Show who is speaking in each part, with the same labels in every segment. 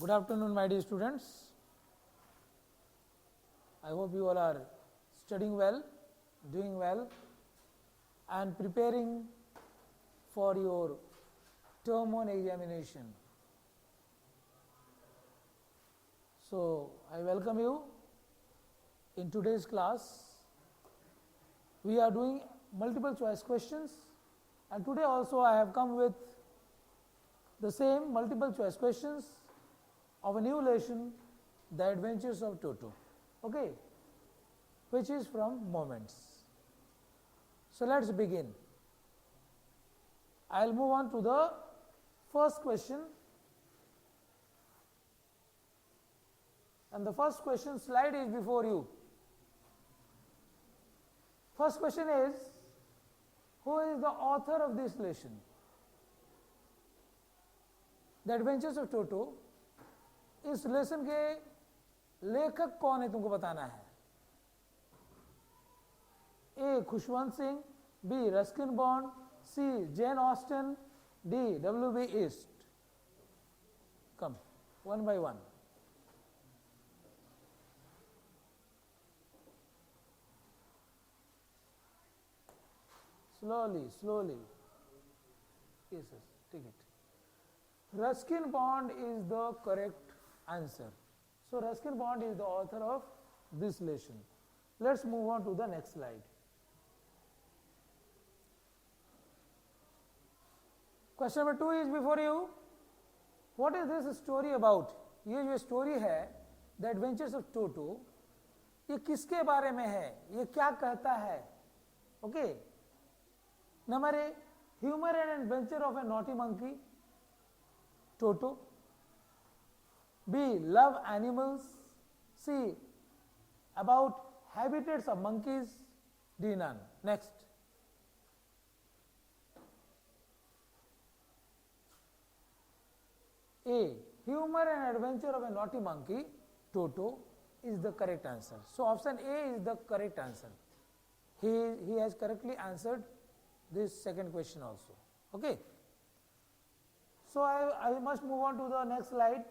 Speaker 1: Good afternoon, my dear students. I hope you all are studying well, doing well, and preparing for your term 1 examination. So, I welcome you in today's class. We are doing multiple choice questions, and today also I have come with the same multiple choice questions of a new lesson, The Adventures of Toto, okay, which is from Moments. So, let us begin. I will move on to the first question, and the first question slide is before you. First question is, who is the author of this lesson? The Adventures of Toto. इस lesson के लेखक कौन है तुमको बताना है. A Khushwant Singh, B Ruskin Bond, C Jane Austen, D W B. ईस्ट. Come one by one. slowly. Yes, take it. Ruskin Bond is the correct answer. So, Ruskin Bond is the author of this lesson. Let us move on to the next slide. Question number 2 is before you. What is this story about? ये जो story है the adventures of Toto, ये किसके बारे में है, ये क्या कहता है? Okay. Number A, humour and adventure of A naughty monkey, Toto. B. Love animals. C. About habitats of monkeys. D. None. Next. A. Humor and adventure of a naughty monkey, Toto, is the correct answer. So, option A is the correct answer. He has correctly answered this second question also. Okay. So, I must move on to the next slide,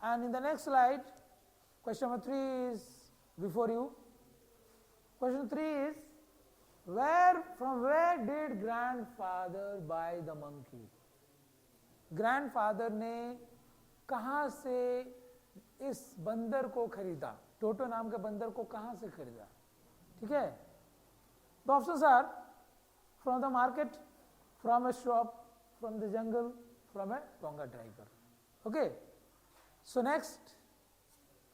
Speaker 1: and in the next slide question number 3 is before you. Question 3 is, from where did grandfather buy the monkey? Grandfather ने कहाँ से इस बंदर को खरीदा, टोटो नाम के बंदर को कहाँ से खरीदा? ठीक है. The options are from the market, from a shop, from the jungle, from a Tonga driver. Okay. So, next,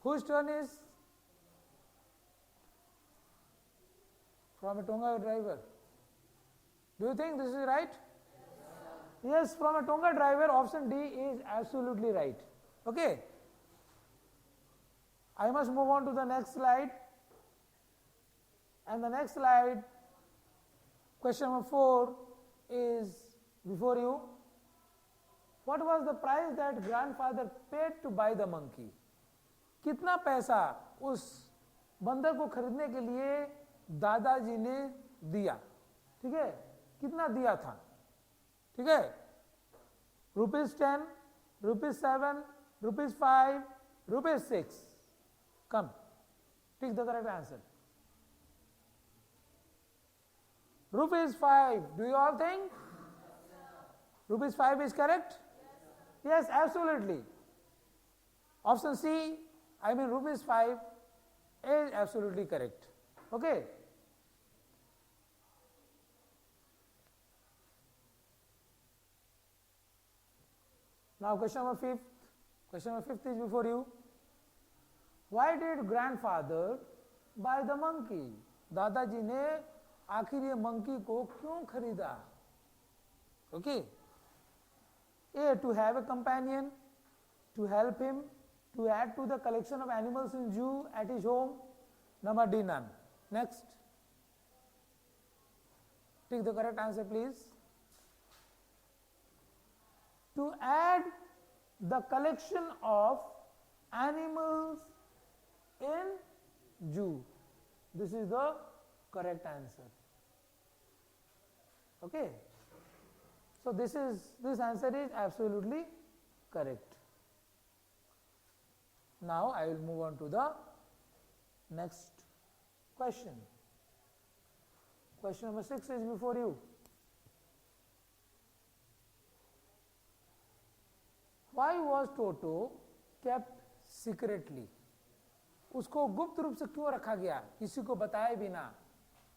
Speaker 1: whose turn is? From a Tonga driver. Do you think this is right? Yes, from a Tonga driver, option D is absolutely right. Okay. I must move on to the next slide, and the next slide, question number 4 is before you. What was the price that grandfather paid to buy the monkey? कितना पैसा उस बंदर को खरीदने के लिए दादाजी ने दिया? ठीक है, कितना दिया था? ठीक है, ₹10, ₹7, ₹5, ₹6. Come, take the correct answer. ₹5. Do you all think ₹5 is correct? Yes, absolutely. Option C, I mean ₹5 is absolutely correct. Okay. Now question number 5. Question number 5 is before you. Why did grandfather buy the monkey? दादाजी ने आखिर ये monkey को क्यों खरीदा? Okay. A. To have a companion, to help him, to add to the collection of animals in zoo at his home. Number D, none. Next. Take the correct answer, please. To add the collection of animals in zoo. This is the correct answer. Okay. So, this answer is absolutely correct. Now I will move on to the next question. Question number 6 is before you. Why was Toto kept secretly? उसको गुप्त रूप से क्यों रखा गया, किसी को बताए बिना?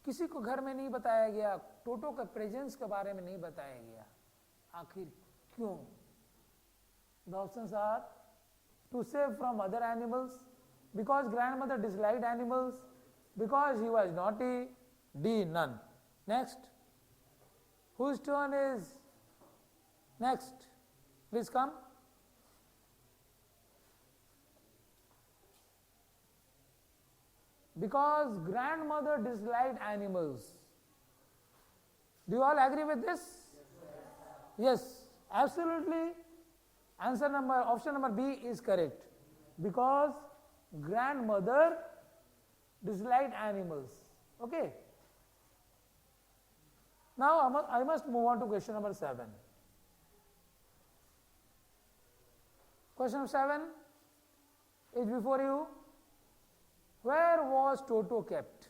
Speaker 1: किसी को घर में नहीं बताया गया, टोटो के प्रेजेंस के बारे में नहीं बताया गया, आखिर क्यों? The options are to save from other animals, because grandmother disliked animals, because he was naughty, D, none. Next. Whose turn is next? Please come. Because grandmother disliked animals. Do you all agree with this? Yes, absolutely. Answer number, option number B is correct. Because grandmother disliked animals. Okay. Now I must move on to question number 7. Question number 7 is before you. Where was Toto kept?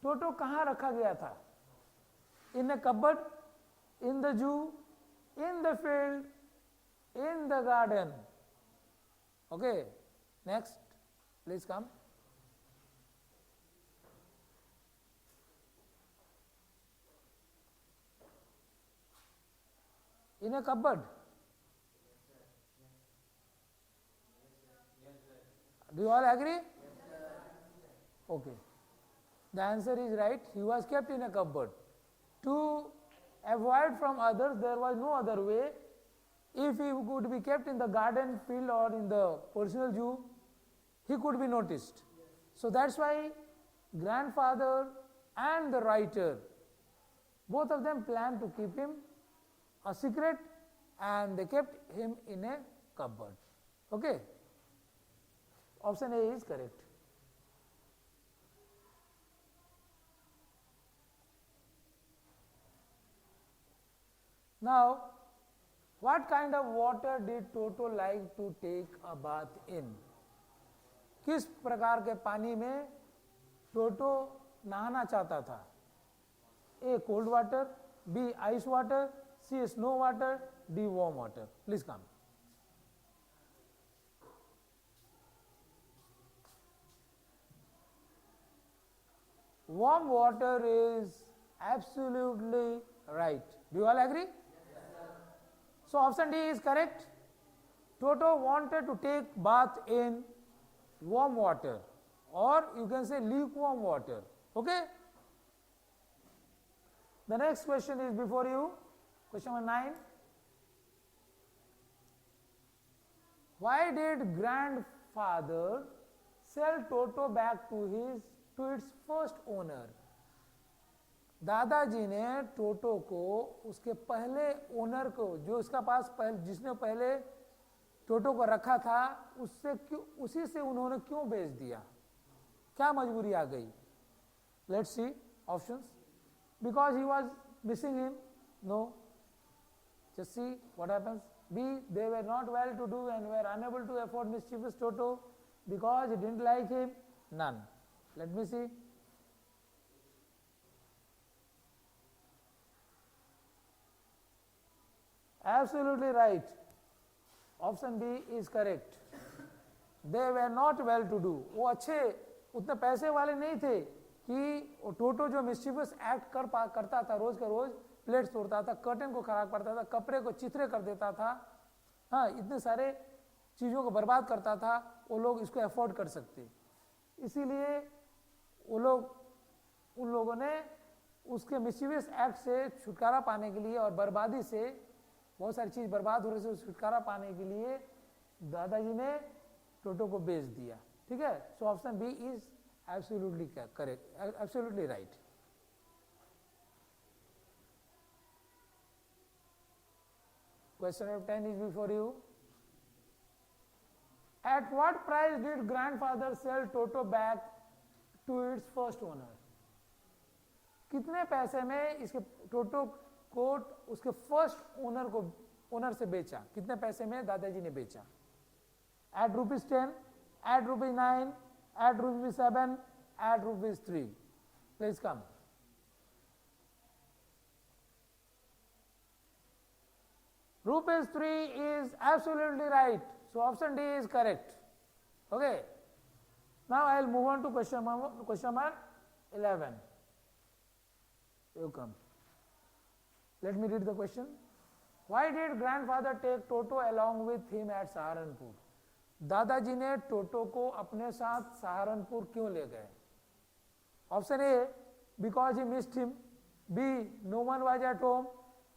Speaker 1: Toto कहाँ रखा गया था? In a cupboard, in the zoo, in the field, in the garden. Okay. Next, please come. In a cupboard. Do you all agree? Okay. The answer is right. He was kept in a cupboard. To avoid from others, there was no other way. If he could be kept in the garden, field, or in the personal zoo, he could be noticed. So that's why grandfather and the writer, both of them planned to keep him a secret, and they kept him in a cupboard. Okay. Option A is correct. Now, what kind of water did Toto like to take a bath in? किस प्रकार के पानी में टोटो नहाना चाहता था? A, cold water, B, ice water, C, snow water, D, warm water. Please come. Warm water is absolutely right. Do you all agree? Yes, so option D is correct. Toto wanted to take bath in warm water, or you can say lukewarm water. Okay. The next question is before you. Question number 9. Why did grandfather sell Toto back to its first owner? दादाजी ने टोटो को उसके पहले owner को, जो उसका पास जिसने पहले टोटो को रखा था, उसी से उन्होंने क्यों बेच दिया? क्या मजबूरी आ गई? Let's see options. Because he was missing him? No. Just see what happens. B, they were not well to do and were unable to afford mischievous Toto. Because he didn't like him? None. Let me see. Absolutely right. Option B is correct. They were not well to do. वो अच्छे उतने पैसे वाले नहीं थे कि टोटो जो mischievous act करता था, रोज का रोज प्लेट्स तोड़ता था, कर्टन को खराब करता था, कपड़े को चिथरे कर देता था, हाँ, इतने सारे चीज़ों को बर्बाद करता था, वो लोग इसको अफोर्ड कर सकते. इसीलिए वो लोग, उन लोगों ने उसके मिस्चीवियस एक्ट से छुटकारा पाने के लिए और बर्बादी से, बहुत सारी चीज़ बर्बाद हो रही से छुटकारा पाने के लिए दादाजी ने टोटो को बेच दिया. ठीक है. So option B is absolutely correct, absolutely right. Question number 10 is before you. At what price did grandfather sell Toto back to its first owner? कितने पैसे में इसके टोटो को उसके फर्स्ट ओनर से बेचा? कितने पैसे में दादाजी ने बेचा? Add rupees 10, add rupees 9, add rupees 7, add rupees 3. Please come. Rupees 3 is absolutely right. So option D is correct. Okay. Now I will move on to question number 11. You come. Let me read the question. Why did grandfather take Toto along with him at Saharanpur? दादाजी ने टोटो को अपने साथ सहारनपुर क्यों ले गए? Option A, because he missed him. B, no one was at home.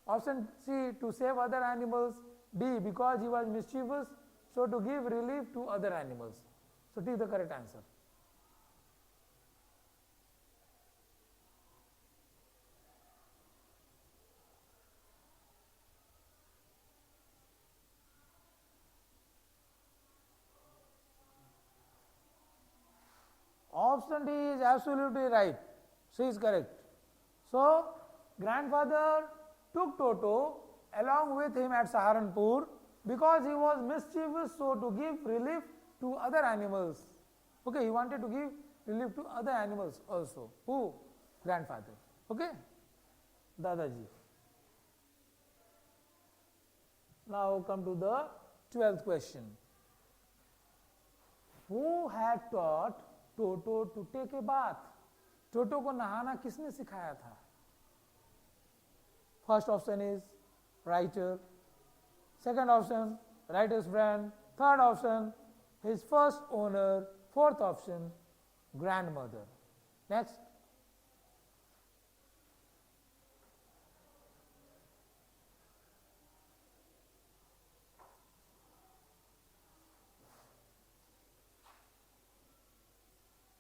Speaker 1: Option C, to save other animals. D, because he was mischievous, so to give relief to other animals. So take the correct answer. Option D is absolutely right. She is correct. So grandfather took Toto along with him at Saharanpur because he was mischievous, so to give relief to other animals. Okay, he wanted to give relief to other animals also. Who? Grandfather. Okay, Dadaji. Now come to the 12th question. Who had taught Toto to take a bath? Toto को नहाना किसने सिखाया था? First option is writer. Second option, writer's friend. Third option, his first owner. Fourth option, grandmother. Next.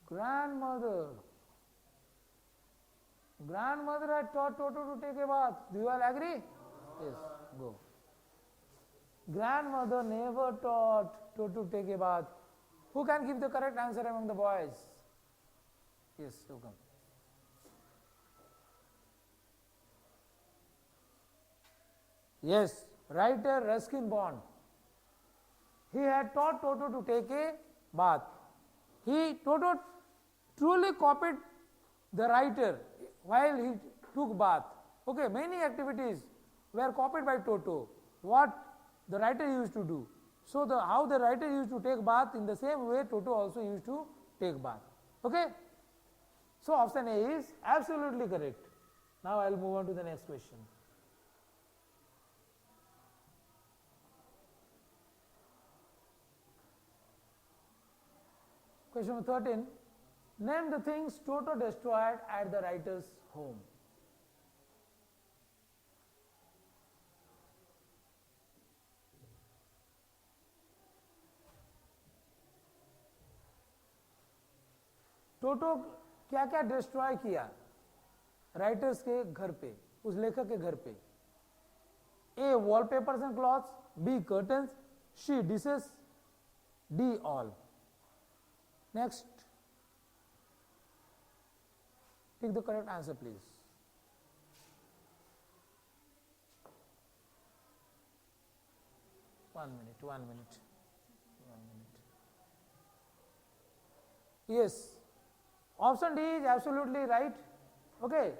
Speaker 1: Grandmother. Grandmother had taught Toto to take a bath. Do you all agree? Yes, go. Grandmother never taught Toto to take a bath. Who can give the correct answer among the boys? Yes, you come. Yes, writer Ruskin Bond. He had taught Toto to take a bath. Toto truly copied the writer while he took bath. Okay, many activities were copied by Toto. What the writer used to do. So how the writer used to take bath, in the same way Toto also used to take bath. Okay. So option A is absolutely correct. Now I will move on to the next question. Question number 13. Name the things Toto destroyed at the writer's home. टोटो क्या क्या destroy किया writers के घर पे, उस लेखक के घर पे? A, wallpapers and clothes. B, curtains. C, dishes. D, all. Next. Take the correct answer please. One minute. Yes. Option D is absolutely right. Okay,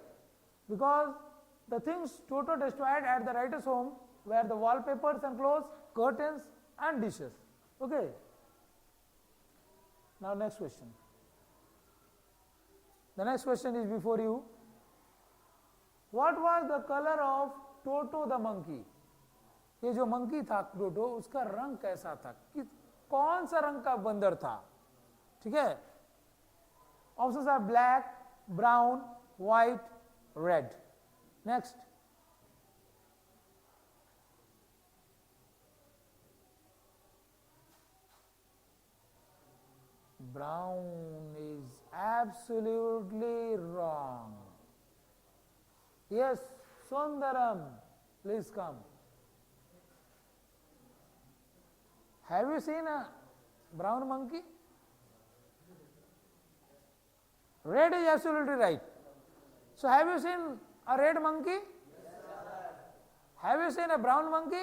Speaker 1: because the things Toto destroyed at the writer's home were the wallpapers and clothes, curtains and dishes. Okay. Now next question. The next question is before you. What was the color of Toto the monkey? ये जो monkey था टोटो, उसका रंग कैसा था? कौन सा रंग का बंदर था? ठीक है. Options are black, brown, white, red. Next. Brown is absolutely wrong. Yes, Sundaram, please come. Have you seen a brown monkey? Red is absolutely right. So have you seen a red monkey? Have you seen a brown monkey?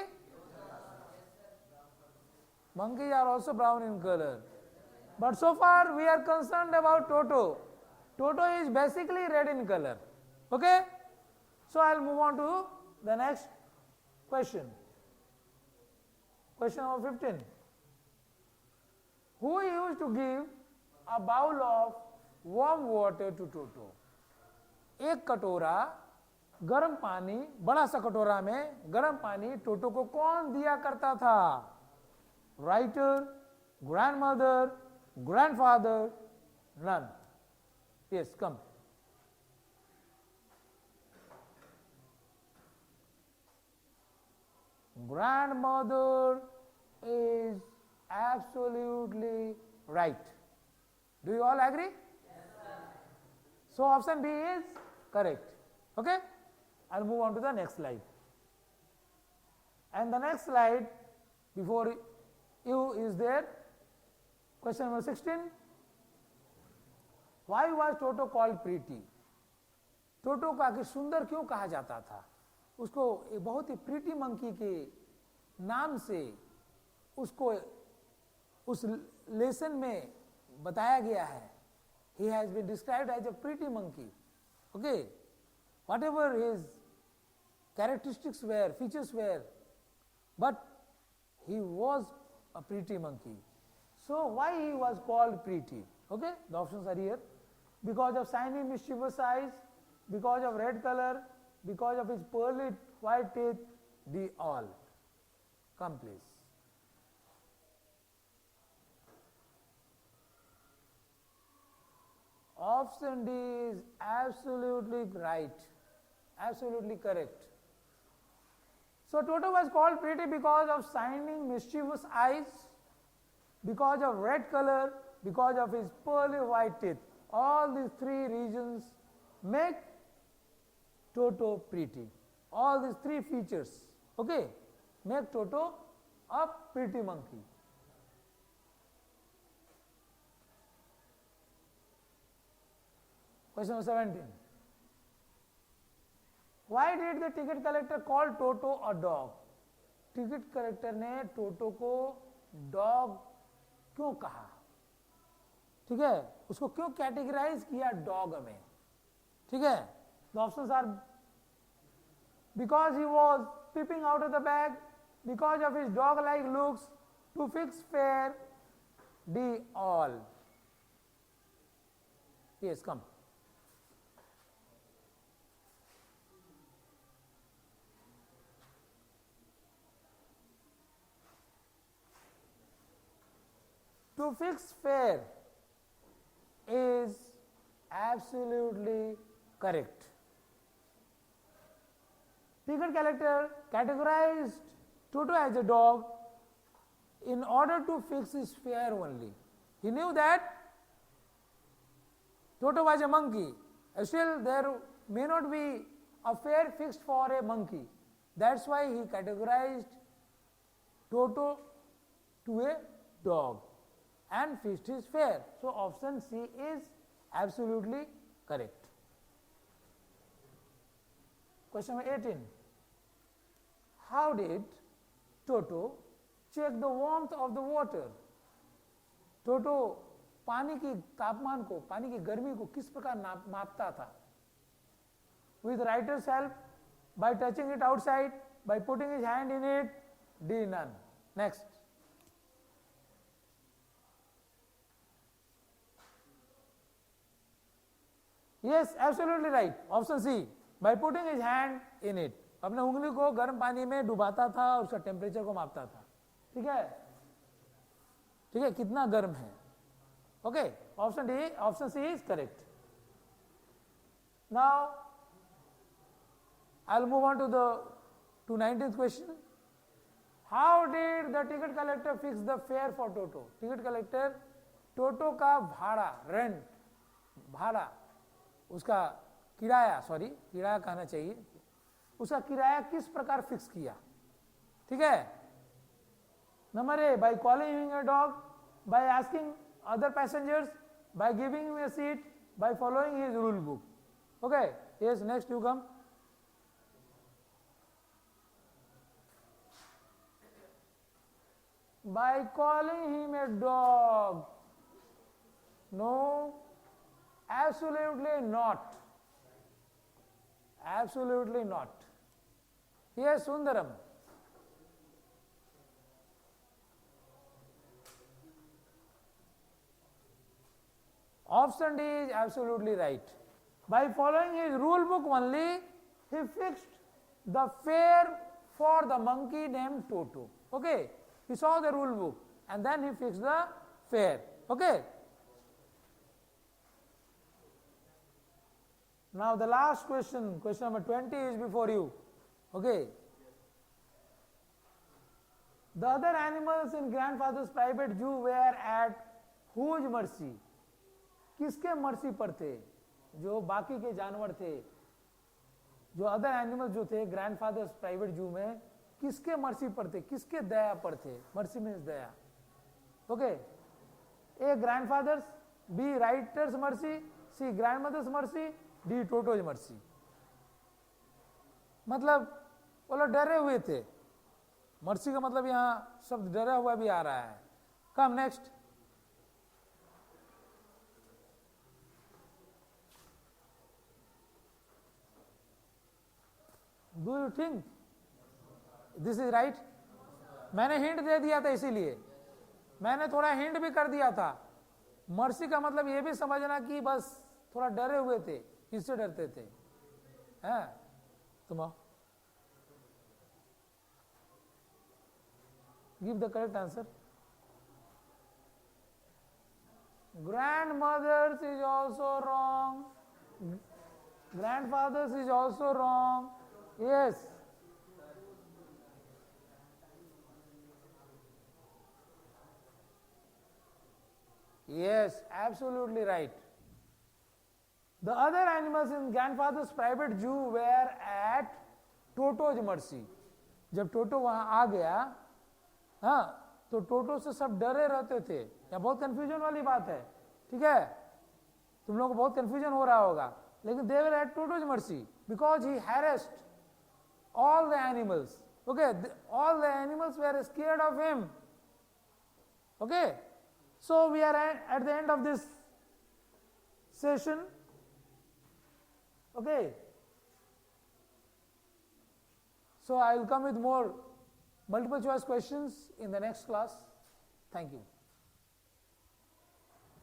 Speaker 1: Monkeys are also brown in color. But so far we are concerned about Toto. Toto is basically red in color. Okay? So I'll move on to the next question. Question number 15. Who used to give a bowl of warm water to Toto? एक कटोरा गर्म पानी, बड़ा सा कटोरा में गर्म पानी टोटो को कौन दिया करता था? Writer, grandmother, grandfather, none. Yes, come. Grandmother is absolutely right. Do you all agree?
Speaker 2: Yes, sir.
Speaker 1: So option B is correct. Okay? I'll move on to the next slide. And the next slide before you is there. Question number 16. Why was Toto called pretty? टोटो को आखिर सुंदर क्यों कहा जाता था? उसको एक बहुत ही प्रीटी मंकी के नाम से उसको उस लेसन में बताया गया है. He has been described as a pretty monkey. Okay, whatever his characteristics were, features were, but he was a pretty monkey. So why he was called pretty? Okay, the options are here. Because of shiny mischievous eyes, because of red color, because of his pearly white teeth, the all. Come please. Option D is absolutely right, absolutely correct. So Toto was called pretty because of shining mischievous eyes, because of red color, because of his pearly white teeth. All these three reasons make Toto pretty. All these three features, okay, make Toto a pretty monkey. Question number 17. Why did the ticket collector call Toto a dog? Ticket collector ने टोटो को dog क्यों कहा? ठीक है, उसको क्यों categorise किया dog में? ठीक है, the options are because he was peeping out of the bag, because of his dog like looks, to fix fare, D all. Yes, come. To fix fare is absolutely correct. Ticket collector categorized Toto as a dog in order to fix his fare only. He knew that Toto was a monkey. Still, there may not be a fare fixed for a monkey. That's why he categorized Toto to a dog and fixed his fare. So option C is absolutely correct. Question number 18. How did Toto check the warmth of the water? Toto पानी की तापमान को, पानी की गर्मी को किस प्रकार मापता था? With writer's help, by touching it outside, by putting his hand in it, D none. Next. Yes, absolutely right. Option C. By putting his hand in it. अपने उंगली को गर्म पानी में डुबाता था और उसका टेम्परेचर को मापता था. ठीक है, ठीक है, कितना गर्म है. Okay, option D, option C is correct. Now I will move on to the 19th question. How did the ticket collector fix the fare for Toto? Ticket collector Toto का भाड़ा, रेंट, भाड़ा, उसका किराया, सॉरी किराया कहना चाहिए, उसका किराया किस प्रकार फिक्स किया? ठीक है, number A, by calling him a dog, by asking other passengers, by giving him a seat, by following his rule book. Okay, yes, next you come. by calling him a dog? No, absolutely not. Absolutely not. Yes, Sundaram. Option D is absolutely right. By following his rule book only, he fixed the fare for the monkey named Toto. Okay, he saw the rule book and then he fixed the fare. Okay. Now the last question, question number 20 is before you. Okay. The other animals in grandfather's private zoo were at whose mercy? किसके mercy पर थे? जो बाकी के जानवर थे, जो other animal जो थे ग्रैंडफादर्स प्राइवेट जू में, किसके मर्सी पर थे, किसके दया पर थे? मर्सी मीन्स दया. Okay, A grandfather's, B writer's mercy, C grandmother's mercy, D Toto's mercy. मतलब वो लोग डरे हुए थे. मर्सी का मतलब यहां शब्द डरा हुआ भी आ रहा है. कम next. Do you think this is right? मैंने हिंट दे दिया था, इसीलिए मैंने थोड़ा हिंट भी कर दिया था. मर्सी का मतलब ये भी समझना कि बस थोड़ा डरे हुए थे. किससे डरते थे? हैं? तुम आओ. Give the correct answer. Grandmothers is also wrong. Grandfathers is also wrong. Yes. Yes, absolutely right. The other animals in grandfather's private zoo were at Toto's mercy. जब टोटो वहां आ गया, हाँ, तो टोटो से सब डरे रहते थे. या बहुत कंफ्यूजन वाली बात है. ठीक है, तुम लोगों को बहुत कंफ्यूजन हो रहा होगा, लेकिन they were at Toto's mercy because he harassed all the animals. Okay, all the animals were scared of him. Okay, so we are at the end of this session. Okay, so I will come with more multiple choice questions in the next class. Thank you.